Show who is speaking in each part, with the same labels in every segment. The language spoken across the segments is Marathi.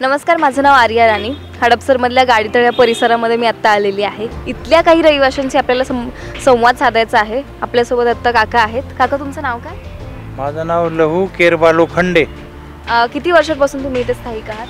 Speaker 1: नमस्कार, माझं नाव आर्या राणी. हडपसरमधल्या गाडीतळ्या परिसरामध्ये मी आत्ता आलेली आहे. इथल्या काही रहिवाशांशी आपल्याला संवाद साधायचा आहे. आपल्यासोबत आत्ता काका आहेत. काका, तुमचं नाव काय?
Speaker 2: माझं नाव लहू केरबालो खंडे.
Speaker 1: किती वर्षांपासून तुम्ही इथे स्थायिक आहात?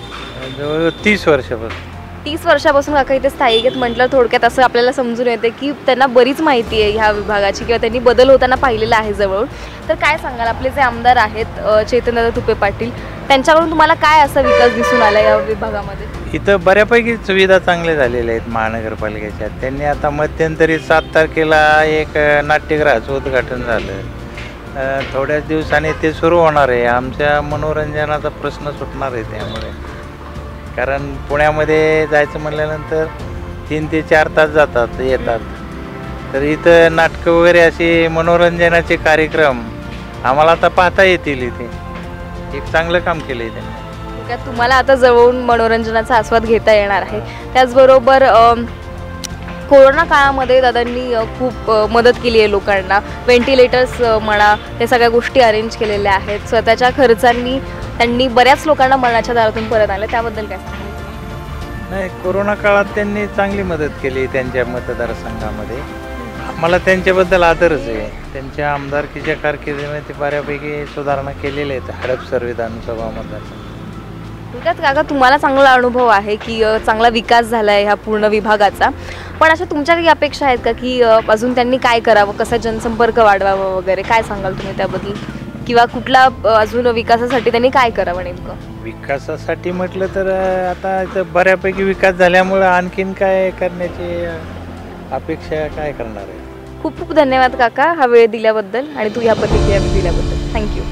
Speaker 2: जवळ 30 वर्षापासून.
Speaker 1: 30 वर्षापासून काका इथे स्थायिक आहेत म्हटलं. थोडक्यात असं आपल्याला समजून येते की त्यांना बरीच माहिती आहे ह्या विभागाची किंवा त्यांनी बदल होताना पाहिलेला आहे जवळून. तर काय सांगाल, आपले जे आमदार आहेत चैतन्यदादा तुपे पाटील, त्यांच्याकडून तुम्हाला काय असा विकास दिसून आला या विभागामध्ये?
Speaker 2: इथं बऱ्यापैकी सुविधा चांगल्या झालेल्या आहेत महानगरपालिकेच्या. त्यांनी आता मध्यंतरी 7 तारखेला एक नाट्यगृहाचं उद्घाटन झालं. थोड्याच दिवसांनी ते सुरू होणार आहे. आमच्या मनोरंजनाचा प्रश्न सुटणार आहे त्यामुळे. कारण पुण्यामध्ये जायचं म्हटल्यानंतर 3 ते 4 तास जातात येतात. तर इथं नाटकं वगैरे असे मनोरंजनाचे कार्यक्रम आम्हाला आता पाहता येतील. इथे एक चांगलं काम केलं आहे त्यांनी.
Speaker 1: तुम्हाला आता जवळून मनोरंजनाचा आस्वाद घेता येणार आहे. त्याचबरोबर कोरोना काळामध्ये दादांनी खूप मदत केली आहे लोकांना. व्हेंटिलेटर्स म्हणा, त्या सगळ्या गोष्टी अरेंज केलेल्या आहेत. स्वतःच्या खर्चांनी त्यांनी बऱ्याच लोकांना मरणाच्या दारातून परत आले. त्याबद्दल काय सांगाल?
Speaker 2: नाही, कोरोना काळात त्यांनी चांगली मदत केली त्यांच्या मतदारसंघामध्ये. मला त्यांच्याबद्दल आदरच आहे. त्यांच्या आमदारकीच्या कारकिर्दीमध्ये ते बऱ्यापैकी सुधारणा केलेल्या आहेत हडपसर विधानसभा मतदारसंघ.
Speaker 1: थोडक्यात काका, तुम्हाला चांगला अनुभव आहे की चांगला विकास झाला आहे ह्या पूर्ण विभागाचा. पण अशा तुमच्या काही अपेक्षा आहेत का की अजून त्यांनी काय करावं, कसा जनसंपर्क वाढवावा वगैरे? काय सांगाल तुम्ही त्याबद्दल? किंवा कुठला अजून विकासासाठी त्यांनी काय करावं नेमकं?
Speaker 2: विकासासाठी म्हटलं तर आता इथं बऱ्यापैकी विकास झाल्यामुळं आणखीन काय करण्याची अपेक्षा काय करणार आहे.
Speaker 1: खूप खूप धन्यवाद काका, हा वेळ दिल्याबद्दल आणि तू ह्या प्रतिक्रिया दिल्याबद्दल. थँक्यू.